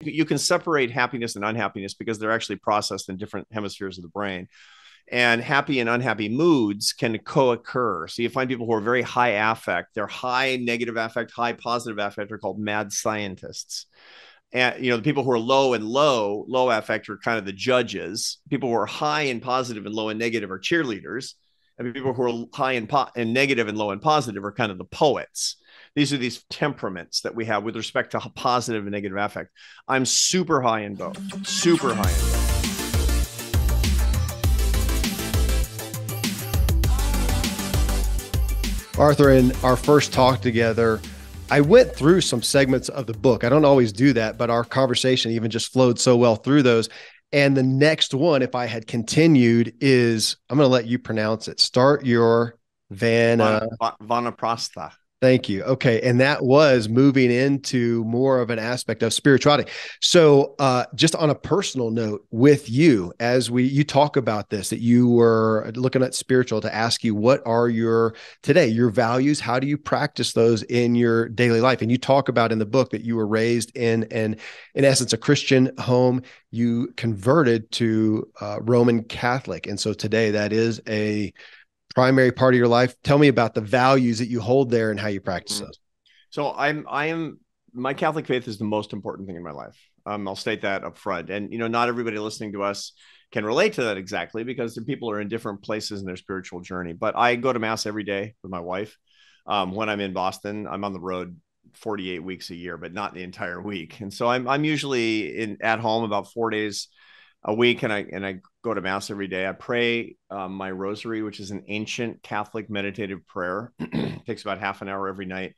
You can separate happiness and unhappiness because they're actually processed in different hemispheres of the brain. And happy and unhappy moods can co-occur. So you find people who are very high affect, they're high negative affect, high positive affect are called mad scientists. And the people who are low and low affect are kind of the judges. People who are high and positive and low and negative are cheerleaders. And people who are high and negative and low and positive are kind of the poets. These are these temperaments that we have with respect to positive and negative affect. I'm super high in both, super high in both. Arthur, in our first talk together, I went through some segments of the book. I don't always do that, but our conversation even just flowed so well through those. And the next one, if I had continued, is I'm going to let you pronounce it. Start your Vanaprastha. Thank you. Okay. And that was moving into more of an aspect of spirituality. So just on a personal note with you, as you talk about this, that you were looking at spiritual, to ask you, what are your values? How do you practice those in your daily life? And you talk about in the book that you were raised in essence, a Christian home. You converted to Roman Catholic. And so today that is a primary part of your life. Tell me about the values that you hold there and how you practice those. So my Catholic faith is the most important thing in my life. I'll state that up front. And, not everybody listening to us can relate to that exactly because the people are in different places in their spiritual journey. But I go to mass every day with my wife. When I'm in Boston, I'm on the road 48 weeks a year, but not the entire week. And so I'm usually at home about 4 days a week, and I go to mass every day. I pray my rosary, which is an ancient Catholic meditative prayer. It takes about half an hour every night,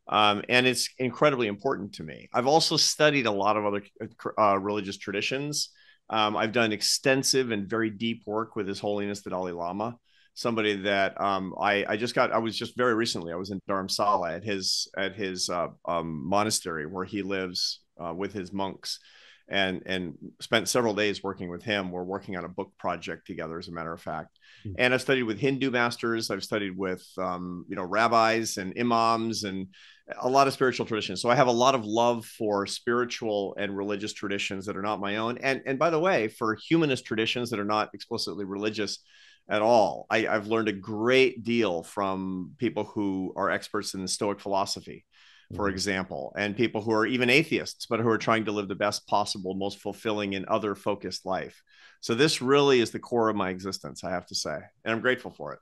and it's incredibly important to me. I've also studied a lot of other religious traditions. I've done extensive and very deep work with His Holiness the Dalai Lama, somebody that I was just very recently. I was in Dharamsala at his monastery where he lives with his monks, and spent several days working with him. We're working on a book project together, as a matter of fact. Mm-hmm. And I've studied with Hindu masters. I've studied with, rabbis and imams and a lot of spiritual traditions. So I have a lot of love for spiritual and religious traditions that are not my own. And by the way, for humanist traditions that are not explicitly religious at all. I've learned a great deal from people who are experts in the Stoic philosophy, for example, and people who are even atheists, but who are trying to live the best possible, most fulfilling and other focused life. So this really is the core of my existence, I have to say, and I'm grateful for it.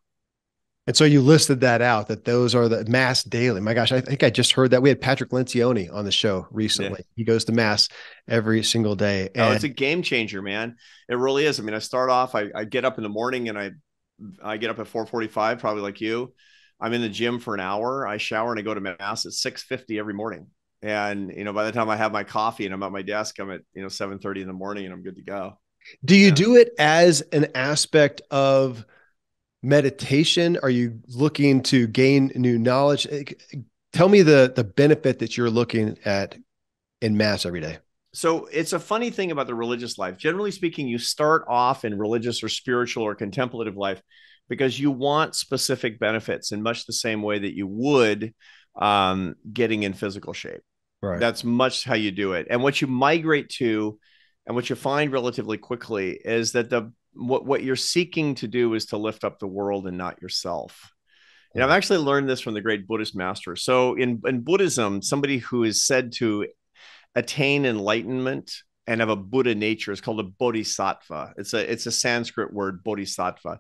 And so you listed that out, that those are the mass daily. My gosh, I think I just heard that. We had Patrick Lencioni on the show recently. Yeah. He goes to mass every single day. And it's a game changer, man. It really is. I mean, I start off, I get up in the morning and I get up at 4:45, probably like you. I'm in the gym for an hour. I shower and I go to mass at 6:50 every morning. And, by the time I have my coffee and I'm at my desk, I'm at, 7:30 in the morning and I'm good to go. Do you do it as an aspect of meditation? Are you looking to gain new knowledge? Tell me the benefit that you're looking at in mass every day. So it's a funny thing about the religious life. Generally speaking, you start off in religious or spiritual or contemplative life because you want specific benefits in much the same way that you would getting in physical shape. Right. That's much how you do it. And what you migrate to and what you find relatively quickly is that what you're seeking to do is to lift up the world and not yourself. And I've actually learned this from the great Buddhist master. So in Buddhism, somebody who is said to attain enlightenment and have a Buddha nature is called a bodhisattva. It's a Sanskrit word, bodhisattva.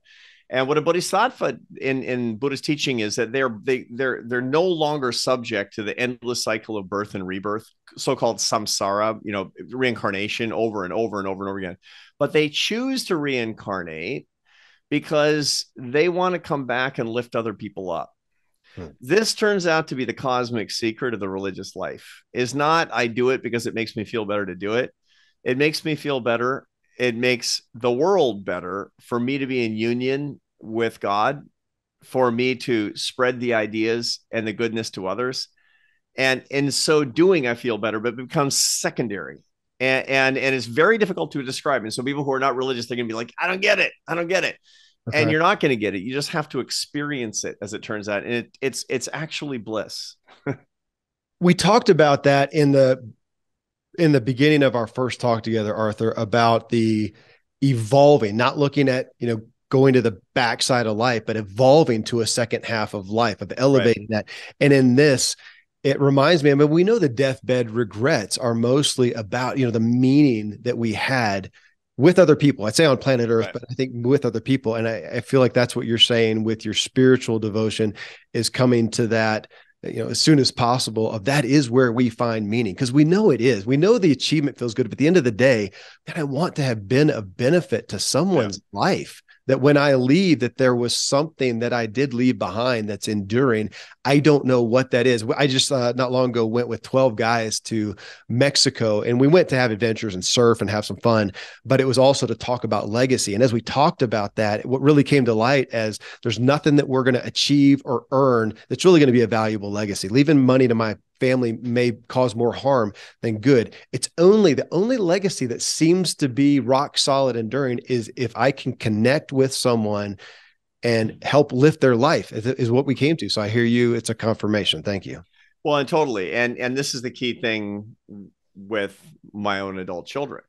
And what a bodhisattva in Buddhist teaching is that they're no longer subject to the endless cycle of birth and rebirth, so-called samsara, reincarnation over and over and over and over again. But they choose to reincarnate because they want to come back and lift other people up. This turns out to be the cosmic secret of the religious life. Is not I do it because it makes me feel better to do it. It makes me feel better. It makes the world better for me to be in union with God, for me to spread the ideas and the goodness to others. And in so doing, I feel better, but it becomes secondary. And it's very difficult to describe. And so people who are not religious, they're going to be like, I don't get it. I don't get it. Okay. And you're not going to get it. You just have to experience it, as it turns out. And it's actually bliss. We talked about that in the in the beginning of our first talk together, Arthur, about the evolving, not looking at, going to the backside of life, but evolving to a second half of life, of Right. elevating that. And in this, it reminds me, I mean, we know the deathbed regrets are mostly about, the meaning that we had with other people. I'd say on planet Earth, Right. but I think with other people. And I feel like that's what you're saying with your spiritual devotion, is coming to that, as soon as possible, of that is where we find meaning, because we know it is. We know the achievement feels good, but at the end of the day, man, I want to have been of benefit to Yeah. someone's life, that when I leave, that there was something that I did leave behind that's enduring. I don't know what that is. I just not long ago went with 12 guys to Mexico, and we went to have adventures and surf and have some fun, but it was also to talk about legacy. And as we talked about that, what really came to light as there's nothing that we're going to achieve or earn that's really going to be a valuable legacy. Leaving money to my family may cause more harm than good. It's only the only legacy that seems to be rock solid enduring is if I can connect with someone and help lift their life, is what we came to. So I hear you. It's a confirmation. Thank you. Well, and totally. And this is the key thing with my own adult children.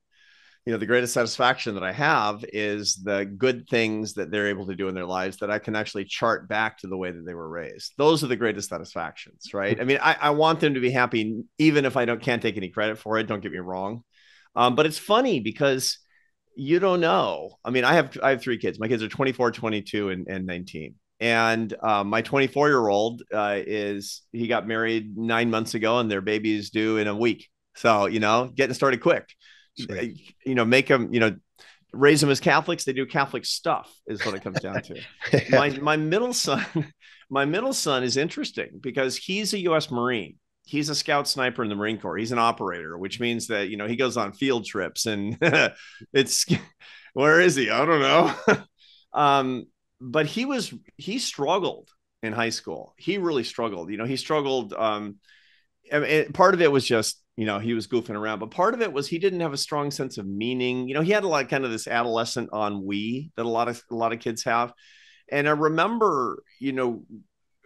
The greatest satisfaction that I have is the good things that they're able to do in their lives that I can actually chart back to the way that they were raised. Those are the greatest satisfactions, right? I mean, I want them to be happy, even if can't take any credit for it. Don't get me wrong. But it's funny because you don't know. I mean, I have three kids. My kids are 24, 22, and 19. And my 24-year-old he got married 9 months ago, and their baby is due in a week. So, getting started quick. Sweet. Make them, raise them as Catholics. They do Catholic stuff is what it comes down to. Yeah. My middle son, my middle son is interesting because he's a U.S. Marine. He's a scout sniper in the Marine Corps. He's an operator, which means that, he goes on field trips and it's, where is he? I don't know. But he struggled in high school. He really struggled. He struggled. Part of it was just, he was goofing around, but part of it was he didn't have a strong sense of meaning. He had a lot kind of this adolescent ennui that a lot of kids have. And I remember,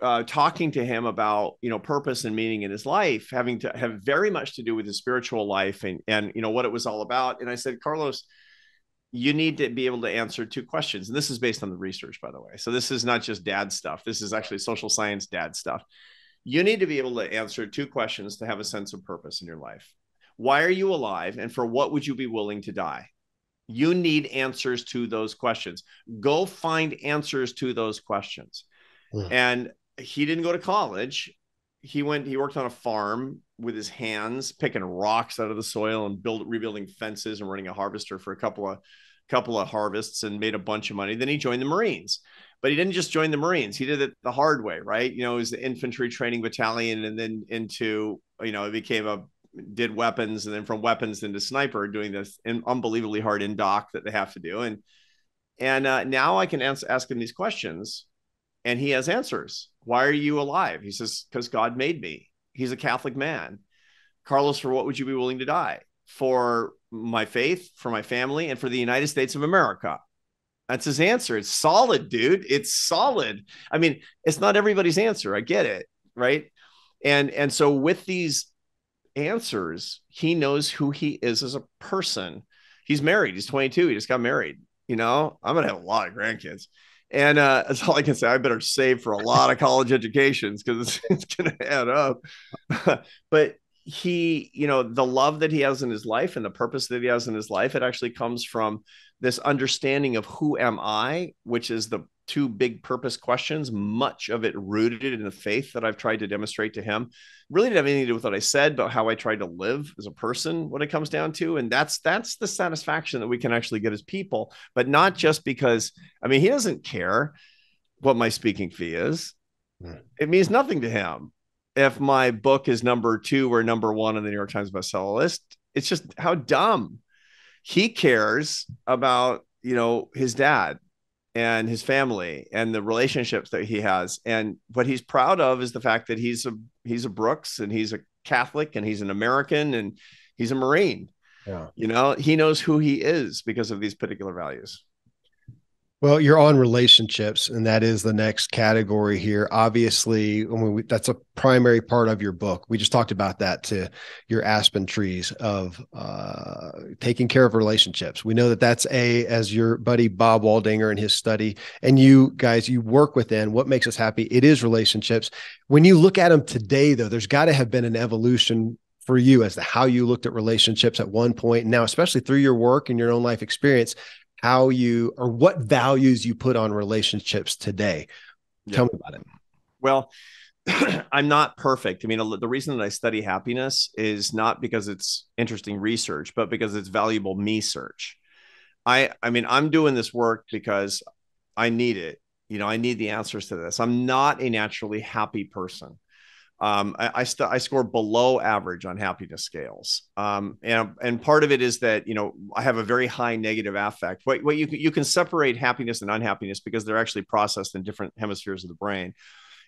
talking to him about, purpose and meaning in his life, having to have very much to do with his spiritual life and what it was all about. And I said, Carlos, you need to be able to answer two questions. And this is based on the research, by the way. So this is not just dad stuff. This is actually social science dad stuff. You need to be able to answer two questions to have a sense of purpose in your life. Why are you alive? And for what would you be willing to die? You need answers to those questions. Go find answers to those questions. Mm. And he didn't go to college. He worked on a farm with his hands, picking rocks out of the soil and rebuilding fences and running a harvester for a couple of harvests, and made a bunch of money. Then he joined the Marines. But he didn't just join the Marines. He did it the hard way, right? It was the infantry training battalion, and then into, did weapons, and then from weapons into sniper, doing this unbelievably hard in-doc that they have to do. And now I can ask him these questions, and he has answers. Why are you alive? He says, because God made me. He's a Catholic man. Carlos, for what would you be willing to die? For my faith, for my family, and for the United States of America. That's his answer. It's solid, dude. It's solid. I mean, it's not everybody's answer. I get it, right? And so with these answers, he knows who he is as a person. He's married. He's 22. He just got married. I'm gonna have a lot of grandkids, and that's all I can say. I better save for a lot of college educations because it's gonna add up. But the love that he has in his life and the purpose that he has in his life, it actually comes from this understanding of who am I, which is the two big purpose questions, much of it rooted in the faith that I've tried to demonstrate to him. Really didn't have anything to do with what I said, but how I tried to live as a person, what it comes down to. And that's the satisfaction that we can actually get as people, but not just because, he doesn't care what my speaking fee is. It means nothing to him if my book is number 2 or number 1 on the New York Times bestseller list. It's just how dumb. He cares about, his dad and his family and the relationships that he has. And what he's proud of is the fact that he's a Brooks, and he's a Catholic, and he's an American, and he's a Marine. Yeah. He knows who he is because of these particular values. Well, you're on relationships, and that is the next category here. Obviously, that's a primary part of your book. We just talked about that to your aspen trees of taking care of relationships. We know that that's as your buddy Bob Waldinger in his study, and you guys, you work within what makes us happy. It is relationships. When you look at them today, though, there's got to have been an evolution for you as to how you looked at relationships at one point, and now, especially through your work and your own life experience, how you or what values you put on relationships today. Yeah. Tell me about it. Well, I'm not perfect. I mean, the reason that I study happiness is not because it's interesting research, but because it's valuable me search. I mean, I'm doing this work because I need it. I need the answers to this. I'm not a naturally happy person. I score below average on happiness scales. And part of it is that, I have a very high negative affect. What you can separate happiness and unhappiness because they're actually processed in different hemispheres of the brain.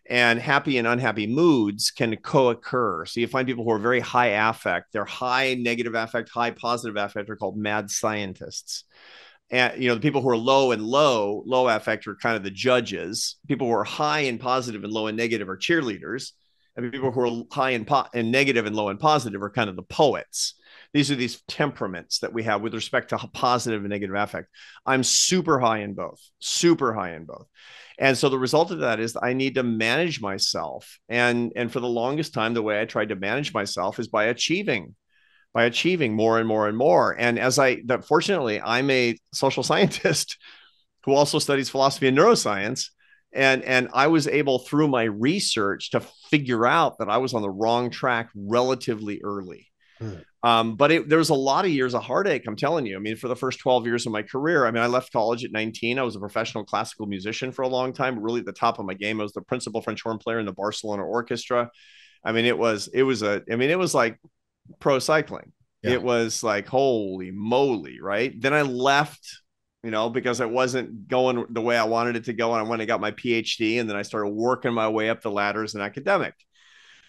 And happy and unhappy moods can co-occur. So you find people who are very high affect, they're high negative affect, high positive affect are called mad scientists. And the people who are low and low affect are kind of the judges. People who are high and positive and low and negative are cheerleaders. And people who are high and negative and low and positive are kind of the poets. These are these temperaments that we have with respect to positive and negative affect. I'm super high in both, super high in both. And so the result of that is I need to manage myself. And for the longest time, the way I tried to manage myself is by achieving more and more and more. And fortunately, I'm a social scientist who also studies philosophy and neuroscience. And I was able through my research to figure out that I was on the wrong track relatively early. But there was a lot of years of heartache. I'm telling you, I mean, for the first 12 years of my career, I mean, I left college at 19. I was a professional classical musician for a long time, really at the top of my game. I was the principal French horn player in the Barcelona Orchestra. I mean, it was like pro cycling. Yeah. It was like, holy moly. Right. Then I left, because it wasn't going the way I wanted it to go. And I went and got my PhD. And then I started working my way up the ladder as an academic,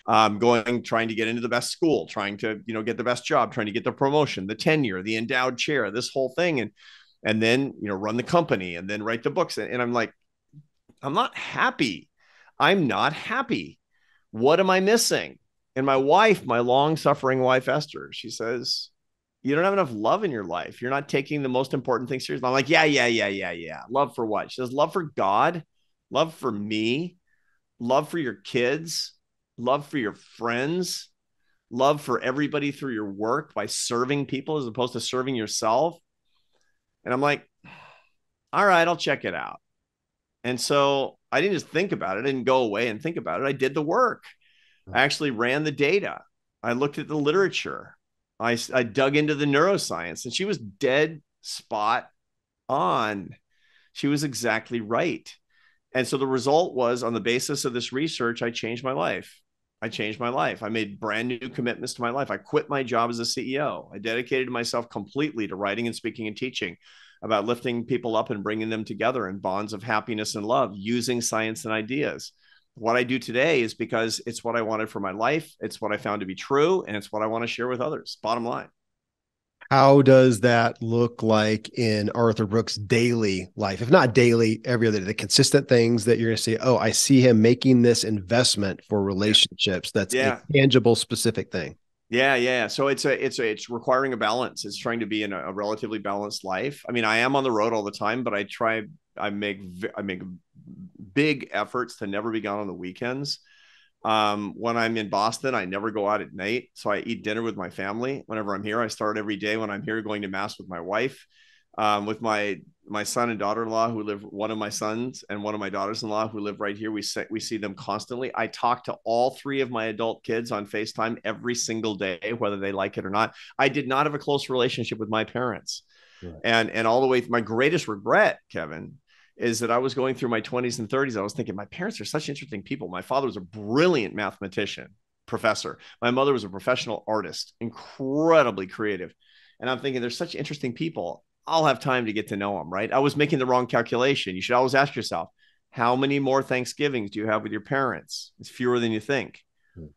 trying to get into the best school, trying to, get the best job, trying to get the promotion, the tenure, the endowed chair, this whole thing. And then, run the company and then write the books. And I'm like, I'm not happy. I'm not happy. What am I missing? And my wife, my long suffering wife, Esther, she says, you don't have enough love in your life. You're not taking the most important things seriously. I'm like, yeah. Love for what? She says, love for God, love for me, love for your kids, love for your friends, love for everybody through your work by serving people as opposed to serving yourself. And I'm like, all right, I'll check it out. And so I didn't just think about it. I didn't go away and think about it. I did the work. I actually ran the data. I looked at the literature. I dug into the neuroscience, and she was dead spot on. She was exactly right. And so the result was, on the basis of this research, I changed my life. I made brand new commitments to my life. I quit my job as a CEO. I dedicated myself completely to writing and speaking and teaching about lifting people up and bringing them together in bonds of happiness and love using science and ideas. What I do today is because it's what I wanted for my life. It's what I found to be true. And it's what I want to share with others. Bottom line. How does that look like in Arthur Brooks' daily life? If not daily, every other day, the consistent things that you're going to see, oh, I see him making this investment for relationships. That's a tangible, specific thing. Yeah. So it's requiring a balance. It's trying to be in a relatively balanced life. I mean, I am on the road all the time, but I make big efforts to never be gone on the weekends. When I'm in Boston, I never go out at night. So I eat dinner with my family whenever I'm here. I start every day when I'm here going to mass with my wife, with my son and daughter-in-law who live, one of my sons and one of my daughters-in-law who live right here. We see them constantly. I talk to all three of my adult kids on FaceTime every single day, whether they like it or not. I did not have a close relationship with my parents. Right. And all the way, my greatest regret, Kevin, is that I was going through my 20s and 30s. I was thinking, my parents are such interesting people. My father was a brilliant mathematician, professor. My mother was a professional artist, incredibly creative. And I'm thinking, they're such interesting people. I'll have time to get to know them, right? I was making the wrong calculation. You should always ask yourself, how many more Thanksgivings do you have with your parents? It's fewer than you think.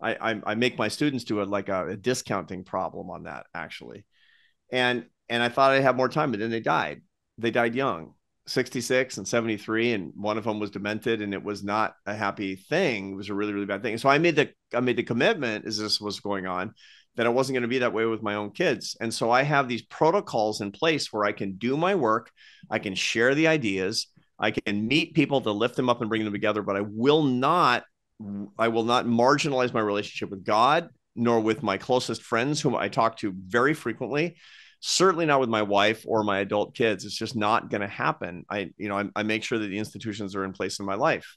I make my students do a discounting problem on that, actually. And I thought I'd have more time, but then they died. They died young. 66 and 73, and one of them was demented, and it was not a happy thing. It was a really, really bad thing. So I made the commitment, as this was going on, that I wasn't going to be that way with my own kids. And so I have these protocols in place where I can do my work, I can share the ideas, I can meet people to lift them up and bring them together, but I will not marginalize my relationship with God, nor with my closest friends whom I talk to very frequently. Certainly not with my wife or my adult kids. It's just not going to happen. I make sure that the institutions are in place in my life.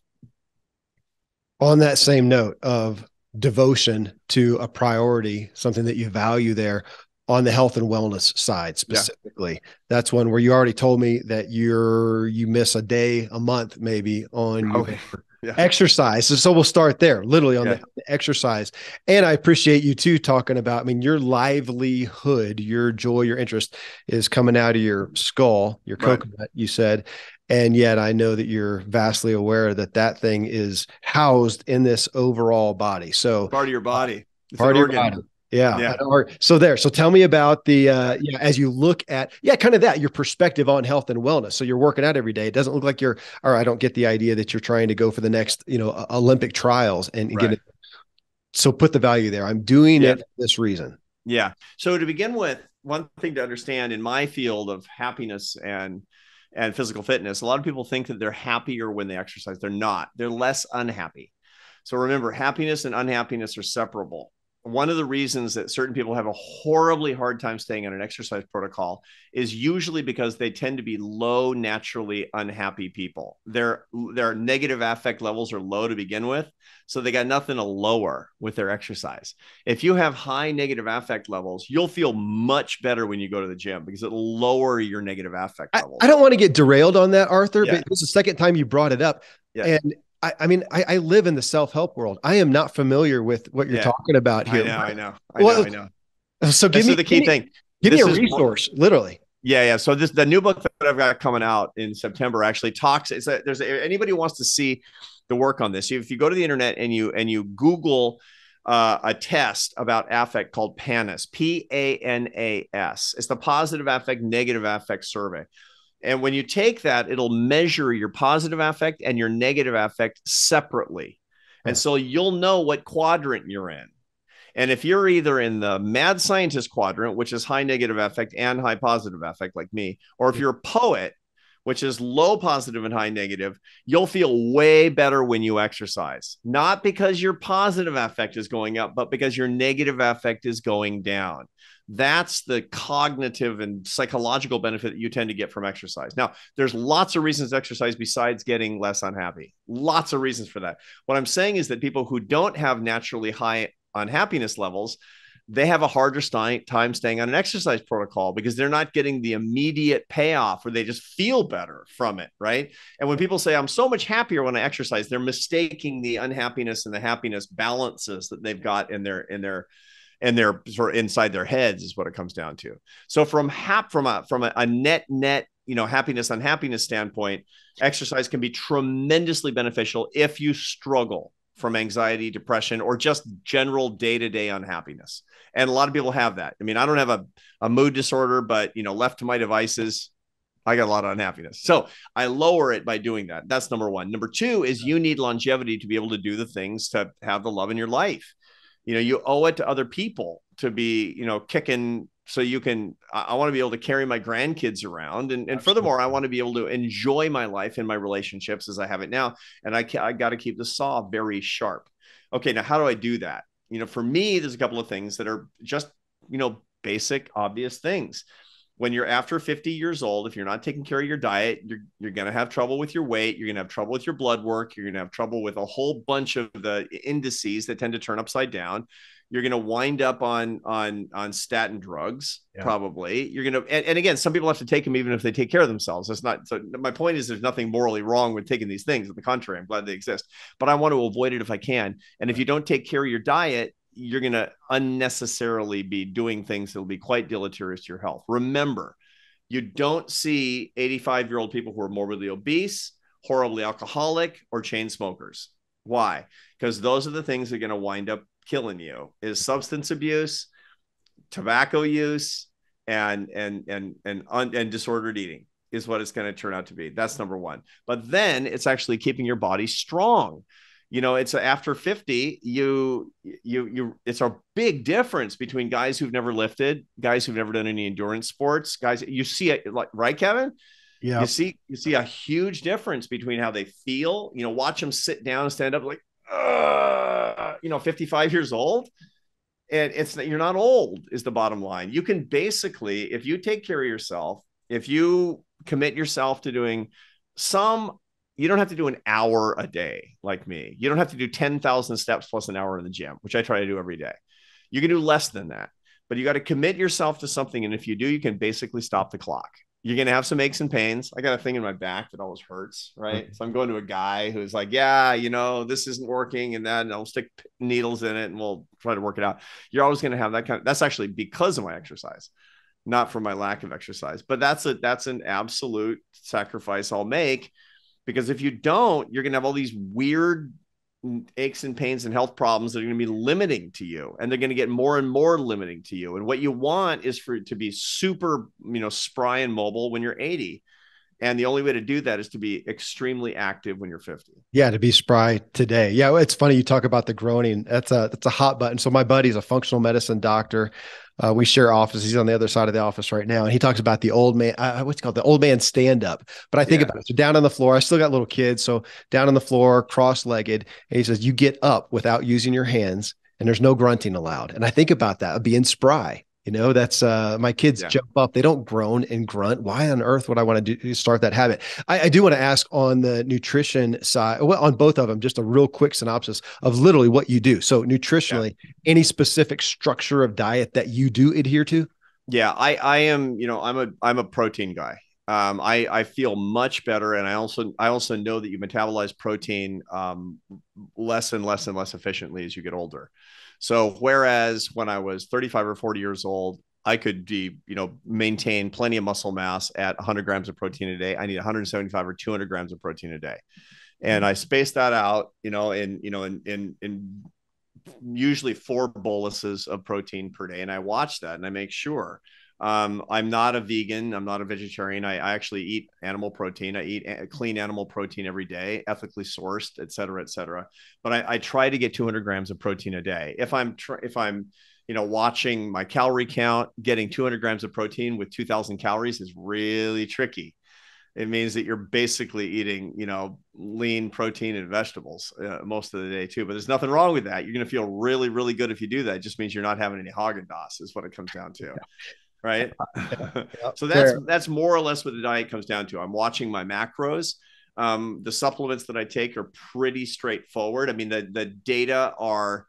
On that same note of devotion to a priority, something that you value there, on the health and wellness side specifically, that's one where you already told me that you miss a day a month maybe on your exercise. So we'll start there, literally on the exercise. And I appreciate you too talking about, I mean, your livelihood, your joy, your interest is coming out of your skull, your coconut, you said. And yet I know that you're vastly aware that that thing is housed in this overall body. So part of your body. It's part of your body. Yeah. So tell me about the, as you look at, kind of that, your perspective on health and wellness. So you're working out every day. It doesn't look like I don't get the idea that you're trying to go for the next, Olympic trials and get it. So put the value there. I'm doing it for this reason. Yeah. So to begin with, one thing to understand in my field of happiness and physical fitness, a lot of people think that they're happier when they exercise. They're not. They're less unhappy. So remember, happiness and unhappiness are separable. One of the reasons that certain people have a horribly hard time staying on an exercise protocol is usually because they tend to be low, naturally unhappy people. Their negative affect levels are low to begin with, so they got nothing to lower with their exercise. If you have high negative affect levels, you'll feel much better when you go to the gym because it'll lower your negative affect levels. I don't want to get derailed on that, Arthur, but this is the second time you brought it up. Yeah. And I live in the self-help world. I am not familiar with what you're talking about here. I know. So give me the key thing. Give me a resource, literally. Yeah. So the new book that I've got coming out in September actually talks. There's anybody who wants to see the work on this. If you go to the internet and you Google a test about affect called PANAS, PANAS. It's the Positive Affect Negative Affect Survey. And when you take that, it'll measure your positive affect and your negative affect separately. And so you'll know what quadrant you're in. And if you're either in the mad scientist quadrant, which is high negative affect and high positive affect like me, or if you're a poet, which is low positive and high negative, you'll feel way better when you exercise. Not because your positive affect is going up, but because your negative affect is going down. That's the cognitive and psychological benefit that you tend to get from exercise. Now, there's lots of reasons to exercise besides getting less unhappy. Lots of reasons for that. What I'm saying is that people who don't have naturally high unhappiness levels, they have a harder time staying on an exercise protocol because they're not getting the immediate payoff, or they just feel better from it, right? And when people say, I'm so much happier when I exercise, they're mistaking the unhappiness and the happiness balances that they've got in their sort of inside their heads is what it comes down to. So from a net, happiness unhappiness standpoint, exercise can be tremendously beneficial if you struggle from anxiety, depression, or just general day-to-day unhappiness. And a lot of people have that. I mean, I don't have a mood disorder, but left to my devices, I got a lot of unhappiness. So I lower it by doing that. That's number one. Number two is you need longevity to be able to do the things to have the love in your life. You owe it to other people to be, kicking so you can, I want to be able to carry my grandkids around. And furthermore, I want to be able to enjoy my life and my relationships as I have it now. And I got to keep the saw very sharp. Okay. Now, how do I do that? For me, there's a couple of things that are just, basic, obvious things. When you're after 50 years old, if you're not taking care of your diet, you're going to have trouble with your weight. You're going to have trouble with your blood work. You're going to have trouble with a whole bunch of the indices that tend to turn upside down. You're going to wind up on statin drugs, probably. You're going to, and again, some people have to take them even if they take care of themselves. That's not, so my point is there's nothing morally wrong with taking these things. On the contrary, I'm glad they exist, but I want to avoid it if I can. And if you don't take care of your diet, you're going to unnecessarily be doing things that will be quite deleterious to your health. Remember, you don't see 85-year-old people who are morbidly obese, horribly alcoholic, or chain smokers. Why? Because those are the things that are going to wind up killing you, is substance abuse, tobacco use, and disordered eating. is what it's going to turn out to be. That's number one. But then it's actually keeping your body strong. It's after 50, it's a big difference between guys who've never lifted, guys who've never done any endurance sports, guys. You see it, like, right, Kevin? Yeah. You see a huge difference between how they feel. Watch them sit down and stand up like, 55 years old. And you're not old is the bottom line. You can basically, if you take care of yourself, if you commit yourself to doing you don't have to do an hour a day like me. You don't have to do 10,000 steps plus an hour in the gym, which I try to do every day. You can do less than that, but you got to commit yourself to something. And if you do, you can basically stop the clock. You're going to have some aches and pains. I got a thing in my back that always hurts, right? So I'm going to a guy who's like, yeah, this isn't working. And then I'll stick needles in it and we'll try to work it out. You're always going to have that's actually because of my exercise, not for my lack of exercise. But that's an absolute sacrifice I'll make, because if you don't, you're going to have all these weird aches and pains and health problems that are going to be limiting to you, and they're going to get more and more limiting to you. And what you want is for it to be super, spry and mobile when you're 80. And the only way to do that is to be extremely active when you're 50. Yeah, to be spry today. Yeah, it's funny you talk about the groaning. That's a hot button. So my buddy's a functional medicine doctor. We share office. He's on the other side of the office right now, and he talks about the old man. What's it called? The old man stand up. But I think about it. So down on the floor. I still got little kids, so down on the floor, cross-legged. And he says you get up without using your hands, and there's no grunting allowed. And I think about that being spry. That's my kids jump up. They don't groan and grunt. Why on earth would I want to start that habit? I do want to ask on the nutrition side, well, on both of them, just a real quick synopsis of literally what you do. So nutritionally, any specific structure of diet that you do adhere to? Yeah, I am, I'm a protein guy. I feel much better. And I also know that you metabolize protein less and less and less efficiently as you get older. So whereas when I was 35 or 40 years old, I could maintain plenty of muscle mass at 100 grams of protein a day. I need 175 or 200 grams of protein a day. And I space that out, in usually 4 boluses of protein per day. And I watch that and I make sure. I'm not a vegan. I'm not a vegetarian. I actually eat animal protein. I eat clean animal protein every day, ethically sourced, et cetera, et cetera. But I try to get 200 grams of protein a day. If I'm watching my calorie count, getting 200 grams of protein with 2,000 calories is really tricky. It means that you're basically eating, lean protein and vegetables most of the day too. But there's nothing wrong with that. You're going to feel really, really good if you do that. It just means you're not having any Haagen-Dazs is what it comes down to. Right. So that's more or less what the diet comes down to. I'm watching my macros. The supplements that I take are pretty straightforward. I mean, the data are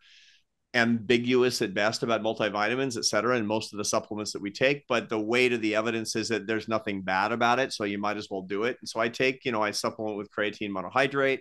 ambiguous at best about multivitamins, et cetera, and most of the supplements that we take, but the weight of the evidence is that there's nothing bad about it. So you might as well do it. And so I take, I supplement with creatine monohydrate,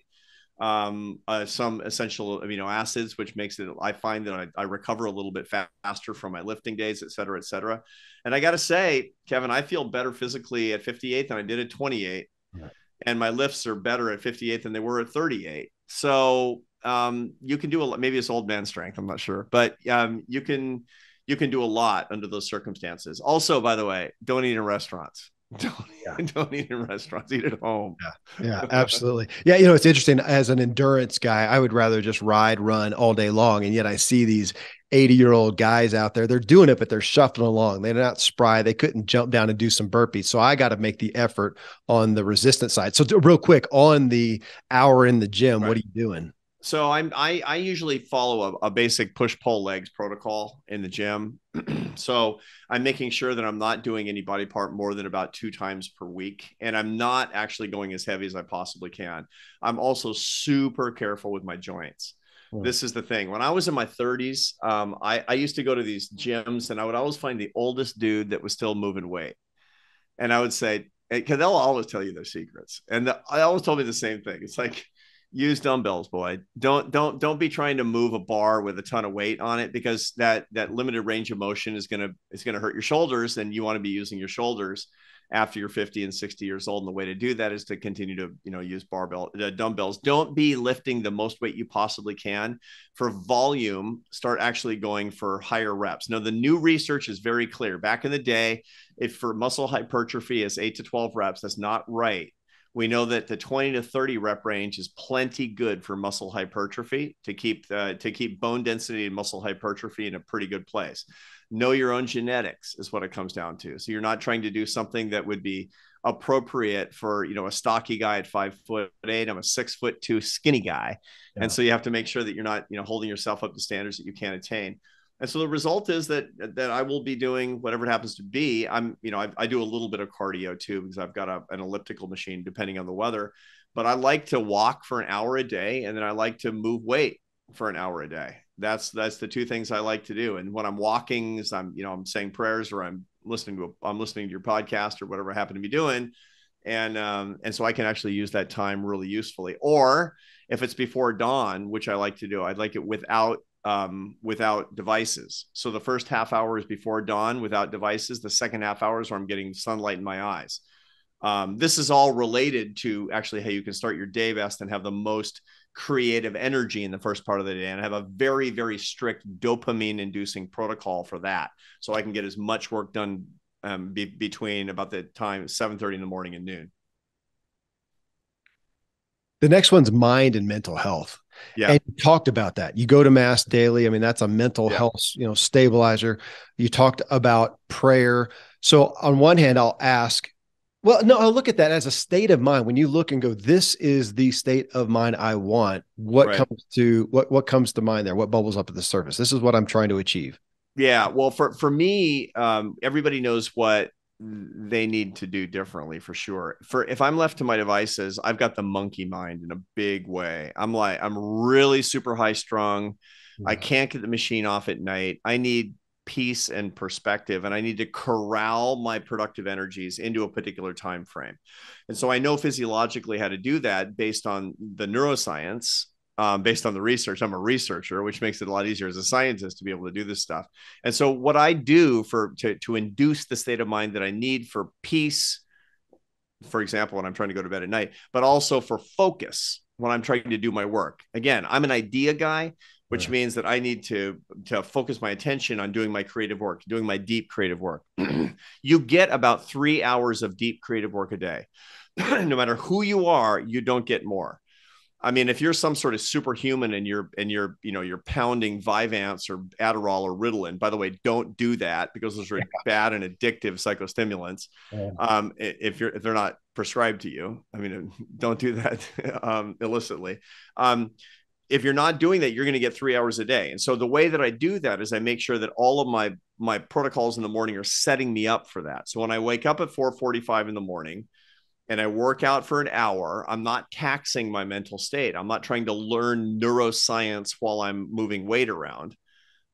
some essential amino acids, which makes it, I find that I recover a little bit faster from my lifting days, et cetera, et cetera. And I got to say, Kevin, I feel better physically at 58 than I did at 28. Yeah. And my lifts are better at 58 than they were at 38. So you can do maybe it's old man strength. I'm not sure, but you can do a lot under those circumstances. Also, by the way, don't eat in restaurants. Don't eat in restaurants. Eat at home. Yeah, absolutely. Yeah, it's interesting. As an endurance guy, I would rather just run all day long, and yet I see these 80-year-old guys out there. They're doing it, but they're shuffling along. They're not spry. They couldn't jump down and do some burpees. So I got to make the effort on the resistance side. So real quick on the hour in the gym, What are you doing? So I usually follow a basic push-pull legs protocol in the gym. So I'm making sure that I'm not doing any body part more than about 2 times per week. And I'm not actually going as heavy as I possibly can. I'm also super careful with my joints. This is the thing. When I was in my 30s, I used to go to these gyms and I would always find the oldest dude that was still moving weight. And I would say, because they'll always tell you their secrets. And I always told me the same thing. It's like, use dumbbells, boy. Don't be trying to move a bar with a ton of weight on it, because that limited range of motion is gonna hurt your shoulders, and you want to be using your shoulders after you're 50 and 60 years old. And the way to do that is to continue to, use dumbbells. Don't be lifting the most weight you possibly can. For volume, start actually going for higher reps. Now, the new research is very clear. Back in the day, if for muscle hypertrophy is 8 to 12 reps, that's not right. We know that the 20 to 30 rep range is plenty good for muscle hypertrophy, to keep bone density and muscle hypertrophy in a pretty good place. Know your own genetics is what it comes down to. So you're not trying to do something that would be appropriate for, a stocky guy at 5'8". I'm a 6'2" skinny guy. Yeah. And so you have to make sure that you're not, holding yourself up to standards that you can't attain. And so the result is that I will be doing whatever it happens to be. I do a little bit of cardio too, because I've got an elliptical machine depending on the weather, but I like to walk for an hour a day. And then I like to move weight for an hour a day. That's the two things I like to do. And when I'm walking, is I'm saying prayers, or I'm listening to your podcast, or whatever I happen to be doing. And so I can actually use that time really usefully. Or if it's before dawn, which I like to do, I'd like it without devices. So the first half hour is before dawn without devices. The second half hour is where I'm getting sunlight in my eyes. This is all related to actually how you can start your day best and have the most creative energy in the first part of the day. And I have a very, very strict dopamine inducing protocol for that. So I can get as much work done between about the time 7:30 in the morning and noon. The next one's mind and mental health. Yeah. And you talked about that. You go to mass daily. I mean, that's a mental health, stabilizer. You talked about prayer. So on one hand, I'll ask, well, no, I'll look at that as a state of mind. When you look and go, this is the state of mind I want. What comes to mind there? What bubbles up at the surface? This is what I'm trying to achieve. Yeah. Well, for me, everybody knows what they need to do differently, for sure. If I'm left to my devices, I've got the monkey mind in a big way. I'm really super high strung. Yeah. I can't get the machine off at night. I need peace and perspective, and I need to corral my productive energies into a particular time frame. And so I know physiologically how to do that based on the neuroscience, based on the research. I'm a researcher, which makes it a lot easier as a scientist to be able to do this stuff. And so what I do to induce the state of mind that I need for peace, for example, when I'm trying to go to bed at night, but also for focus when I'm trying to do my work. Again, I'm an idea guy, which means that I need to focus my attention on doing my creative work, doing my deep creative work. You get about 3 hours of deep creative work a day. No matter who you are, you don't get more. I mean, if you're some sort of superhuman and you're pounding Vyvanse or Adderall or Ritalin, by the way, don't do that, because those are bad and addictive psychostimulants. Yeah. If they're not prescribed to you, I mean, don't do that illicitly. If you're not doing that, you're going to get 3 hours a day. And so the way that I do that is I make sure that all of my protocols in the morning are setting me up for that. So when I wake up at 4:45 in the morning and I work out for an hour, I'm not taxing my mental state. I'm not trying to learn neuroscience while I'm moving weight around.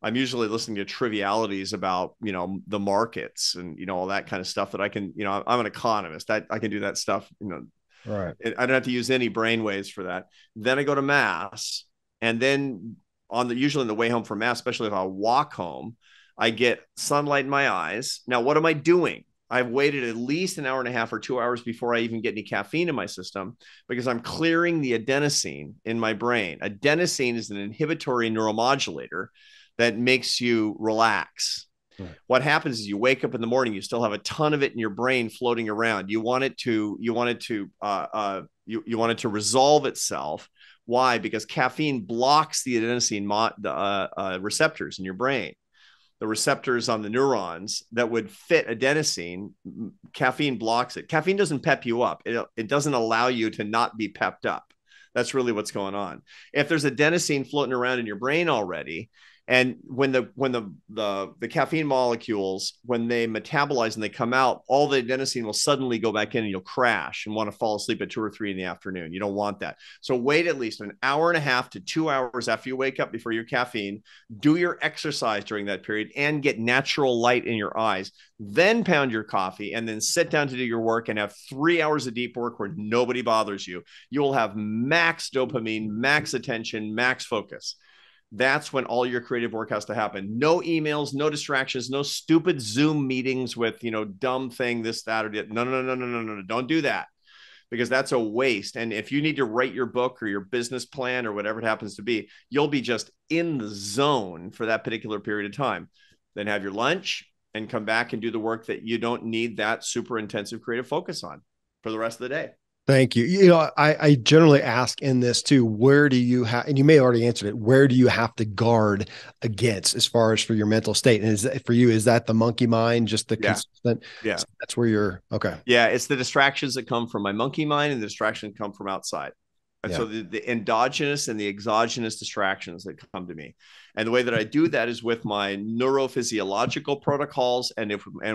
I'm usually listening to trivialities about, the markets and, all that kind of stuff that I can, I'm an economist. I can do that stuff, Right. I don't have to use any brainwaves for that. Then I go to mass, and then usually on the way home from mass, especially if I walk home, I get sunlight in my eyes. Now, what am I doing? I've waited at least an hour and a half or 2 hours before I even get any caffeine in my system, because I'm clearing the adenosine in my brain. Adenosine is an inhibitory neuromodulator that makes you relax. Right. What happens is you wake up in the morning, you still have a ton of it in your brain floating around. You want it to resolve itself. Why? Because caffeine blocks the adenosine receptors in your brain. The receptors on the neurons that would fit adenosine, caffeine blocks it. Caffeine doesn't pep you up. It doesn't allow you to not be pepped up. That's really what's going on. If there's adenosine floating around in your brain already, And when the caffeine molecules, when they metabolize and they come out, all the adenosine will suddenly go back in and you'll crash and want to fall asleep at 2 or 3 in the afternoon. You don't want that. So wait at least an hour and a half to 2 hours after you wake up before your caffeine, do your exercise during that period and get natural light in your eyes. Then pound your coffee and then sit down to do your work and have 3 hours of deep work where nobody bothers you. You will have max dopamine, max attention, max focus. That's when all your creative work has to happen. No emails, no distractions, no stupid Zoom meetings with, dumb thing, this, that, or that. No. Don't do that, because that's a waste. And if you need to write your book or your business plan or whatever it happens to be, you'll be just in the zone for that particular period of time. Then have your lunch and come back and do the work that you don't need that super intensive creative focus on for the rest of the day. Thank you. I generally ask in this too, where do you have, and you may have already answered it, where do you have to guard against as far as for your mental state? And is that, for you, is that the monkey mind, just the consistent? Yeah. So that's where you're, okay. Yeah. It's the distractions that come from my monkey mind and the distractions come from outside. And so the endogenous and the exogenous distractions that come to me. And the way that I do that is with my neurophysiological protocols and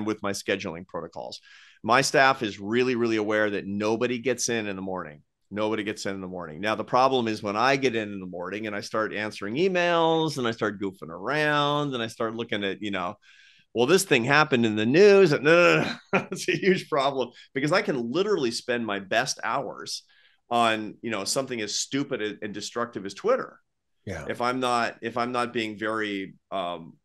with my scheduling protocols. My staff is really, really aware that nobody gets in the morning. Nobody gets in the morning. Now, the problem is when I get in the morning and I start answering emails and I start goofing around and I start looking at, well, this thing happened in the news. No. It's a huge problem, because I can literally spend my best hours on, something as stupid and destructive as Twitter. Yeah. If I'm not being very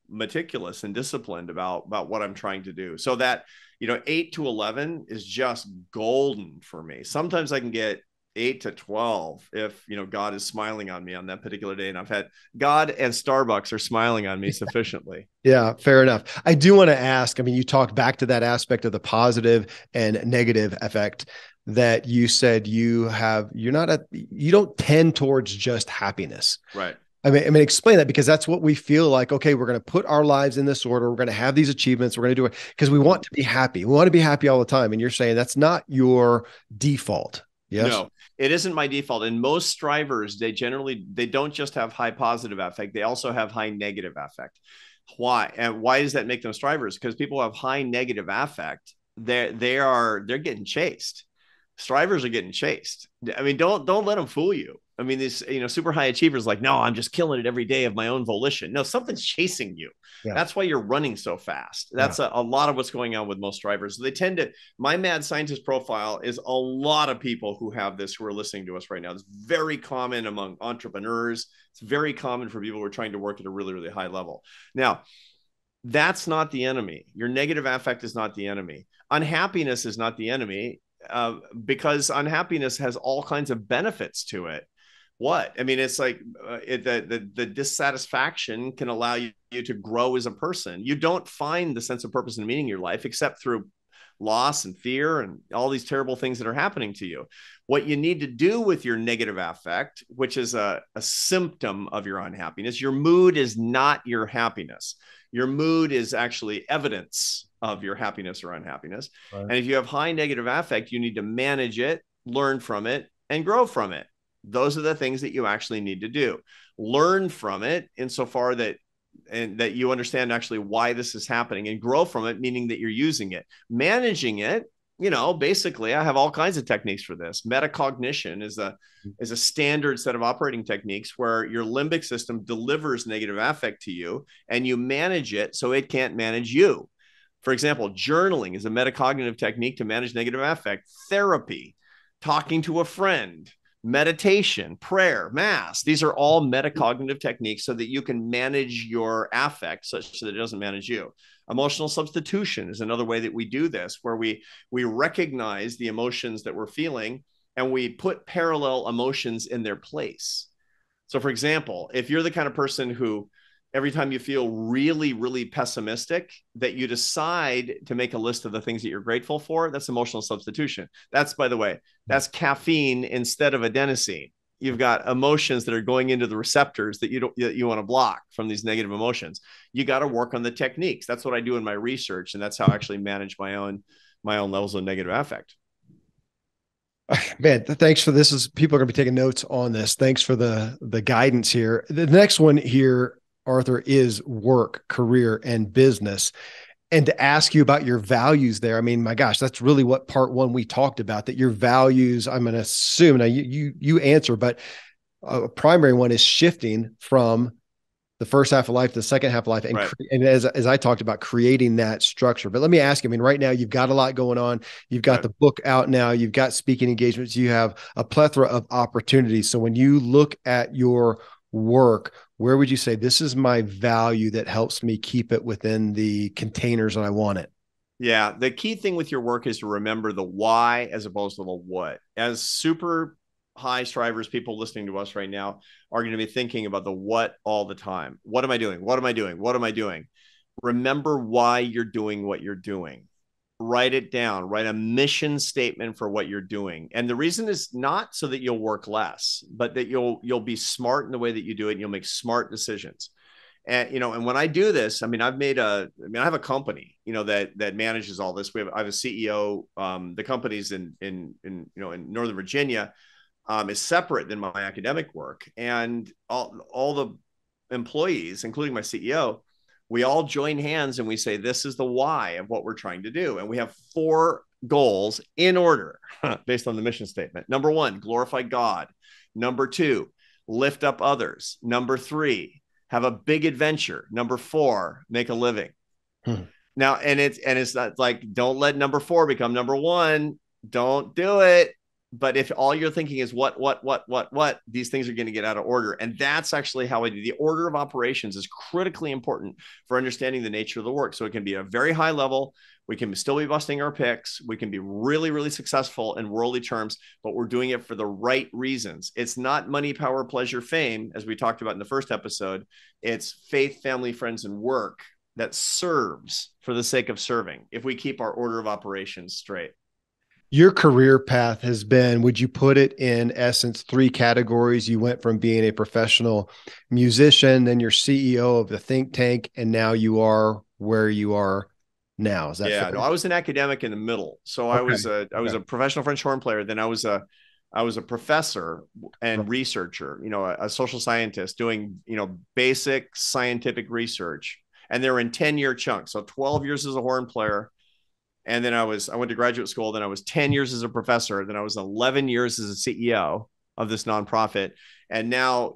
meticulous and disciplined about what I'm trying to do. So that, 8 to 11 is just golden for me. Sometimes I can get 8 to 12 if, God is smiling on me on that particular day. And I've had God and Starbucks are smiling on me sufficiently. Yeah, fair enough. I do want to ask, you talked back to that aspect of the positive and negative effect that you said you don't tend towards just happiness. Right. Explain that, because that's what we feel like. Okay, we're going to put our lives in this order. We're going to have these achievements. We're going to do it because we want to be happy. We want to be happy all the time. And you're saying that's not your default. Yes? No, it isn't my default. And most strivers, they don't just have high positive affect. They also have high negative affect. Why? And why does that make them strivers? Because people who have high negative affect, they're getting chased. Strivers are getting chased. Don't let them fool you. These, super high achievers like, no, I'm just killing it every day of my own volition. No, something's chasing you. Yeah. That's why you're running so fast. That's a lot of what's going on with most strivers. They tend to, my mad scientist profile is a lot of people who have this, who are listening to us right now. It's very common among entrepreneurs. It's very common for people who are trying to work at a really, really high level. Now, that's not the enemy. Your negative affect is not the enemy. Unhappiness is not the enemy. Because unhappiness has all kinds of benefits to it. What? It's like the dissatisfaction can allow you to grow as a person. You don't find the sense of purpose and meaning in your life except through loss and fear and all these terrible things that are happening to you. What you need to do with your negative affect, which is a symptom of your unhappiness, your mood is not your happiness. Your mood is actually evidence of your happiness or unhappiness. Right. And if you have high negative affect, you need to manage it, learn from it, and grow from it. Those are the things that you actually need to do. Learn from it insofar that you understand actually why this is happening, and grow from it, meaning that you're using it. Managing it, basically, I have all kinds of techniques for this. Metacognition is a standard set of operating techniques where your limbic system delivers negative affect to you and you manage it so it can't manage you. For example, journaling is a metacognitive technique to manage negative affect. Therapy, talking to a friend, meditation, prayer, mass. These are all metacognitive techniques so that you can manage your affect such that it doesn't manage you. Emotional substitution is another way that we do this, where we recognize the emotions that we're feeling and we put parallel emotions in their place. So, for example, if you're the kind of person who every time you feel really, really pessimistic, that you decide to make a list of the things that you're grateful for, that's emotional substitution. That's, by the way, that's caffeine instead of adenosine. You've got emotions that are going into the receptors that you want to block from these negative emotions. You got to work on the techniques. That's what I do in my research, and that's how I actually manage my own levels of negative affect. Man, thanks for this. People are going to be taking notes on this. Thanks for the guidance here. The next one here, Arthur, is work, career, and business. And to ask you about your values there, I mean, my gosh, that's really what part one we talked about, that your values, I'm going to assume, now you answer, but a primary one is shifting from the first half of life to the second half of life, and Right. and as I talked about, creating that structure. But let me ask you, I mean, right now you've got a lot going on. You've got Right. the book out now. You've got speaking engagements. You have a plethora of opportunities. So when you look at your work, where would you say this is my value that helps me keep it within the containers that I want it? Yeah. The key thing with your work is to remember the why as opposed to the what. As super high strivers, people listening to us right now are going to be thinking about the what all the time. What am I doing? What am I doing? What am I doing? Remember why you're doing what you're doing. Write it down, write a mission statement for what you're doing. And the reason is not so that you'll work less, but that you'll be smart in the way that you do it, and you'll make smart decisions. And and when I do this, I mean, I have a company, that manages all this. I have a CEO. The company's in Northern Virginia, is separate than my academic work, and all the employees, including my CEO, we all join hands and we say, this is the why of what we're trying to do. And we have 4 goals in order based on the mission statement. Number 1, glorify God. Number 2, lift up others. Number 3, have a big adventure. Number 4, make a living. Hmm. Now, and it's not like, don't let number 4 become number 1. Don't do it. But if all you're thinking is what, these things are going to get out of order. And that's actually how I do. The order of operations is critically important for understanding the nature of the work. So it can be a very high level. We can still be busting our picks. We can be really, really successful in worldly terms, but we're doing it for the right reasons. It's not money, power, pleasure, fame, as we talked about in the first episode. It's faith, family, friends, and work that serves for the sake of serving, if we keep our order of operations straight. Your career path has been, would you put it in essence, 3 categories? You went from being a professional musician, then you're CEO of the think tank, and now you are where you are now. Is that fair? No, I was an academic in the middle. So I was a professional French horn player. Then I was a professor and researcher, a social scientist doing, basic scientific research. And they were in 10-year chunks. So 12 years as a horn player. And then I went to graduate school. Then I was 10 years as a professor. Then I was 11 years as a CEO of this nonprofit. And now,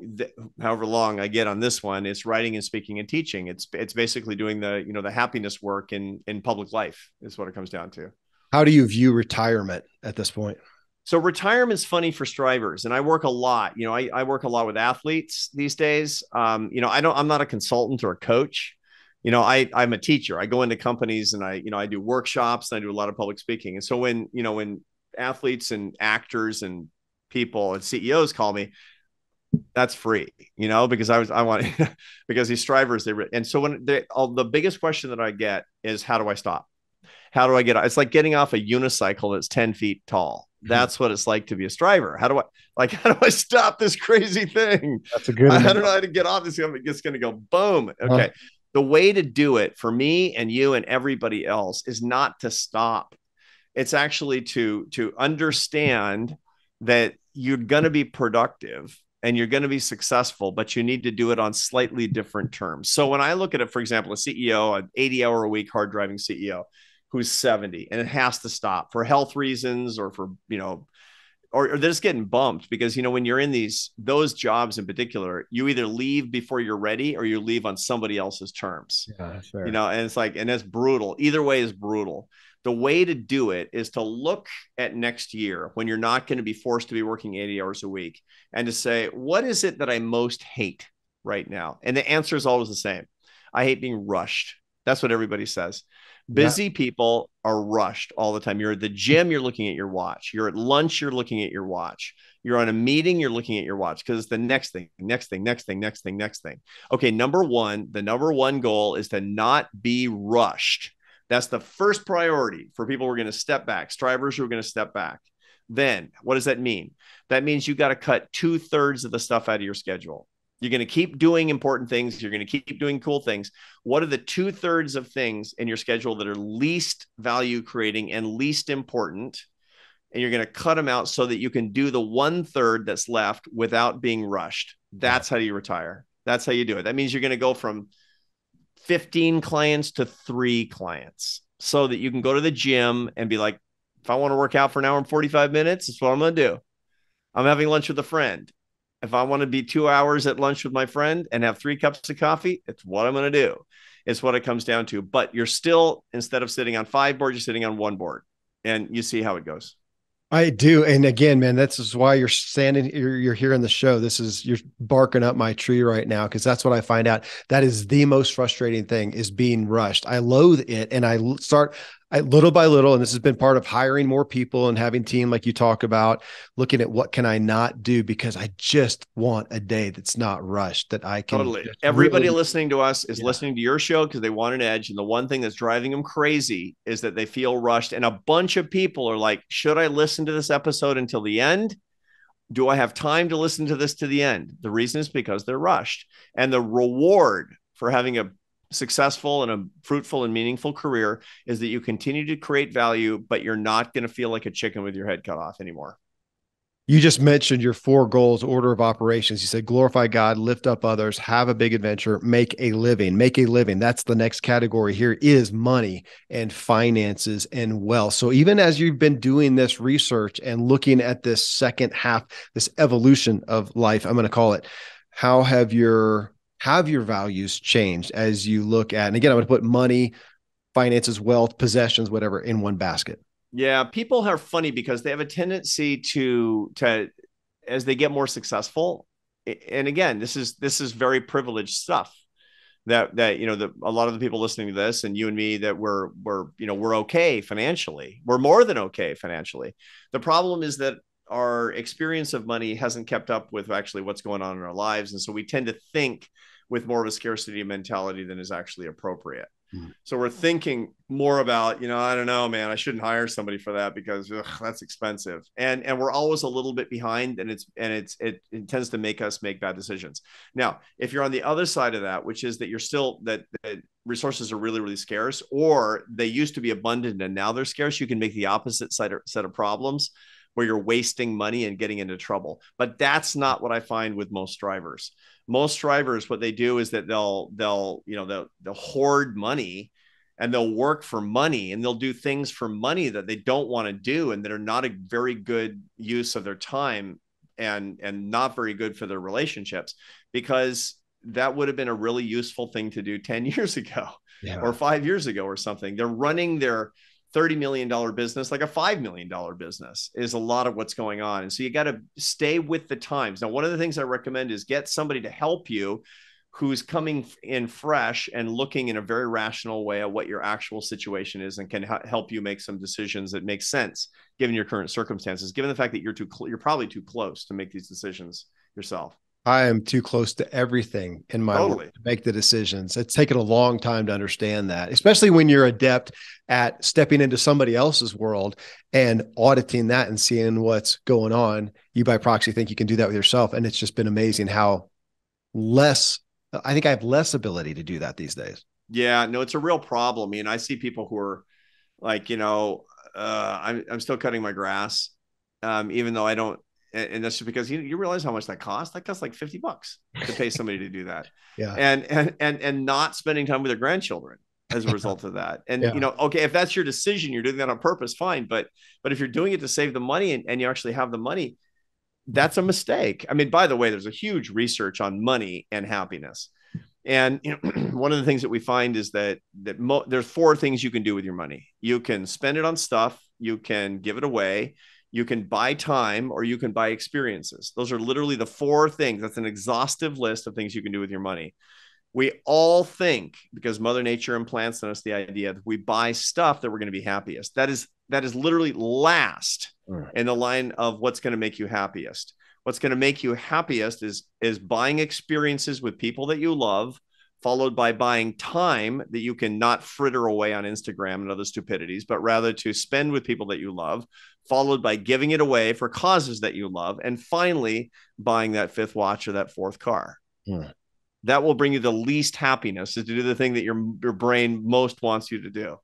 however long I get on this one, it's writing and speaking and teaching. It's basically doing the happiness work in public life is what it comes down to. How do you view retirement at this point? So retirement's funny for strivers, and I work a lot. I work a lot with athletes these days. I'm not a consultant or a coach. I'm a teacher. I go into companies and I do workshops and I do a lot of public speaking. And so when athletes and actors and people and CEOs call me, that's free, because I want, because these strivers, and so the biggest question that I get is, how do I stop? How do I get, it's like getting off a unicycle that's 10 feet tall. That's what it's like to be a striver. How do I stop this crazy thing? That's a good I don't know how to get off this. It's going to go boom. Okay. The way to do it for me and you and everybody else is not to stop. It's actually to understand that you're going to be productive and you're going to be successful, but you need to do it on slightly different terms. So when I look at it, for example, a CEO, an 80-hour-a-week hard driving CEO who's 70 and it has to stop for health reasons or for, or they're just getting bumped because, when you're in those jobs in particular, you either leave before you're ready or you leave on somebody else's terms. Yeah, that's fair. And it's like, and that's brutal. Either way is brutal. The way to do it is to look at next year when you're not going to be forced to be working 80 hours a week and to say, what is it that I most hate right now? And the answer is always the same. I hate being rushed. That's what everybody says. Busy people are rushed all the time. You're at the gym, you're looking at your watch. You're at lunch, you're looking at your watch. You're on a meeting, you're looking at your watch because it's the next thing, next thing, next thing, next thing, next thing. Okay, the number one goal is to not be rushed. That's the first priority for people who are going to step back, strivers who are going to step back. Then what does that mean? That means you got to cut 2/3 of the stuff out of your schedule. You're going to keep doing important things. You're going to keep doing cool things. What are the 2/3 of things in your schedule that are least value creating and least important? And you're going to cut them out so that you can do the 1/3 that's left without being rushed. That's how you retire. That's how you do it. That means you're going to go from 15 clients to 3 clients so that you can go to the gym and be like, if I want to work out for an hour and 45 minutes, that's what I'm going to do. I'm having lunch with a friend. If I want to be 2 hours at lunch with my friend and have 3 cups of coffee, it's what I'm going to do. It's what it comes down to. But you're still, instead of sitting on 5 boards, you're sitting on 1 board, and you see how it goes. I do. And again, man, that's why you're standing, you're here in the show. You're barking up my tree right now. Cause that's what I find out. That is the most frustrating thing, is being rushed. I loathe it. And I little by little, and this has been part of hiring more people and having team, like you talk about, looking at what can I not do, because I just want a day that's not rushed, that I can totally. Everybody really, listening to us is listening to your show because they want an edge. And the one thing that's driving them crazy is that they feel rushed. And a bunch of people are like, should I listen to this episode until the end? Do I have time to listen to this to the end? The reason is because they're rushed. And the reward for having a successful and a fruitful and meaningful career is that you continue to create value, but you're not going to feel like a chicken with your head cut off anymore. you just mentioned your 4 goals, order of operations. You said glorify God, lift up others, have a big adventure, make a living. Make a living. That's the next category here, is money and finances and wealth. So even as you've been doing this research and looking at this second half, this evolution of life, I'm going to call it, how have your values changed as you look at, and again, I'm going to put money, finances, wealth, possessions, whatever, in one basket? Yeah, people are funny because they have a tendency to as they get more successful. And again, this is very privileged stuff that you know, a lot of the people listening to this, and you and me, that we're okay financially. We're more than okay financially. The problem is that our experience of money hasn't kept up with actually what's going on in our lives, and so we tend to think with more of a scarcity mentality than is actually appropriate. So we're thinking more about, I don't know, man, I shouldn't hire somebody for that because that's expensive. And we're always a little bit behind, and it tends to make us make bad decisions. Now, if you're on the other side of that, which is that you're still that resources are really, really scarce, or they used to be abundant and now they're scarce, you can make the opposite set of problems where you're wasting money and getting into trouble. But that's not what I find with most drivers. Most drivers, what they do is that they'll hoard money, and they'll work for money, and they'll do things for money that they don't want to do and that are not a very good use of their time, and not very good for their relationships, because that would have been a really useful thing to do 10 years ago or 5 years ago or something. They're running their $30 million business like a $5 million business is a lot of what's going on. And so you got to stay with the times. Now, one of the things I recommend is get somebody to help you who's coming in fresh and looking in a very rational way at what your actual situation is, and can help you make some decisions that make sense given your current circumstances, given the fact that you're probably too close to make these decisions yourself. I am too close to everything in my work to make the decisions. It's taken a long time to understand that, especially when you're adept at stepping into somebody else's world and auditing that and seeing what's going on. You by proxy think you can do that with yourself. And it's just been amazing how I think I have less ability to do that these days. Yeah, no, it's a real problem. I mean, I see people who are like, I'm still cutting my grass, even though I don't. And that's just because you realize how much that costs. That costs like $50 to pay somebody to do that. Yeah. And not spending time with their grandchildren as a result of that. And, okay, if that's your decision, you're doing that on purpose, fine. But if you're doing it to save the money, and you actually have the money, that's a mistake. I mean, by the way, there's a huge research on money and happiness. And one of the things that we find is that there's 4 things you can do with your money. You can spend it on stuff, you can give it away, you can buy time, or you can buy experiences. Those are literally the 4 things. That's an exhaustive list of things you can do with your money. We all think, because Mother Nature implants in us the idea that we buy stuff that we're going to be happiest. That is literally last in the line of what's going to make you happiest. What's going to make you happiest is buying experiences with people that you love, followed by buying time that you can not fritter away on Instagram and other stupidities, but rather to spend with people that you love, followed by giving it away for causes that you love, and finally buying that 5th watch or that 4th car. That will bring you the least happiness, is to do the thing that your brain most wants you to do.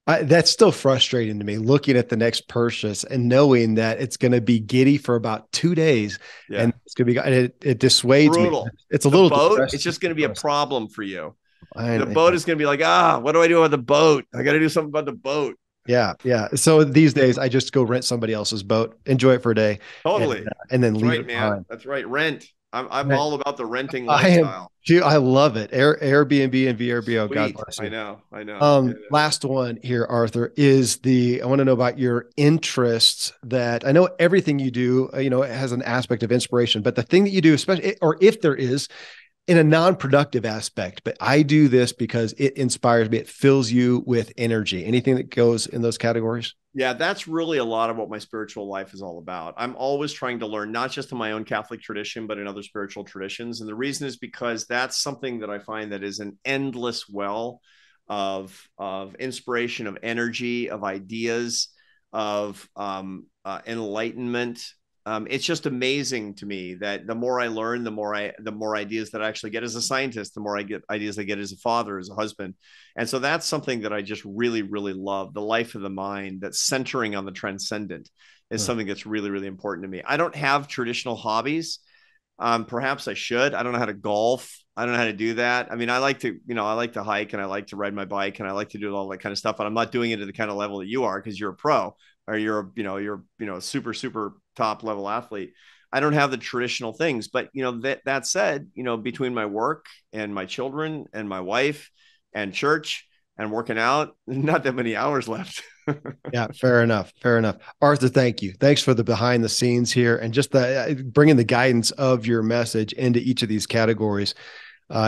That's still frustrating to me, looking at the next purchase and knowing that it's going to be giddy for about 2 days, Yeah. and it's going to be, and it dissuades me. Brutal. It's a The little boat, it's depressing. just going to be a problem for you. The I, boat is going to be like, what do I do with the boat? I got to do something about the boat. yeah, yeah. So these days, I just go rent somebody else's boat, enjoy it for a day, Totally. and then That's leave right, it man. behind. That's right. Rent. I'm Right. all about the renting I am lifestyle. too. I love it. Airbnb and VRBO. God Sweet. bless I you. know. I know. Yeah. Last one here, Arthur, is I want to know about your interests. That I know everything you do, it has an aspect of inspiration, but the thing that you do, especially, or if there is, in a non-productive aspect, but I do this because it inspires me. It fills you with energy. Anything that goes in those categories? Yeah, that's really a lot of what my spiritual life is all about. I'm always trying to learn, not just in my own Catholic tradition, but in other spiritual traditions. And the reason is because that's something that I find that is an endless well of inspiration, of energy, of ideas, of enlightenment. It's just amazing to me that the more I learn, the more ideas that I actually get as a scientist, the more I get ideas I get as a father, as a husband. And so that's something that I just really, really love. The life of the mind, that's centering on the transcendent, is something that's really, really important to me. I don't have traditional hobbies. Perhaps I should. I don't know how to golf. I don't know how to do that. I mean, I like to hike and I like to ride my bike and I like to do all that kind of stuff. And I'm not doing it at the kind of level that you are because you're a pro or you're a super, super top level athlete. I don't have the traditional things, but that said, between my work and my children and my wife and church and working out, not that many hours left. Yeah, fair enough. Fair enough. Arthur, thank you. Thanks for the behind the scenes here and just bringing the guidance of your message into each of these categories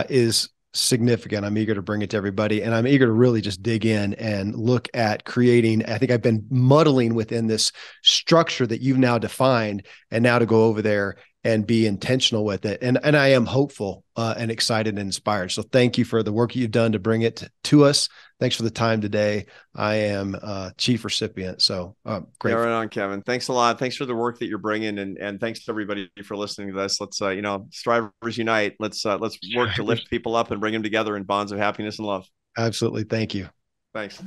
is significant. I'm eager to bring it to everybody, and I'm eager to really just dig in and look at creating. I think I've been muddling within this structure that you've now defined, and now to go over there and be intentional with it. And I am hopeful and excited and inspired. So thank you for the work you've done to bring it to us. Thanks for the time today. I am chief recipient. So great. Yeah, right on, Kevin. Thanks a lot. Thanks for the work that you're bringing, and thanks to everybody for listening to this. Let's strivers unite. Let's work to lift people up and bring them together in bonds of happiness and love. Absolutely. Thank you. Thanks.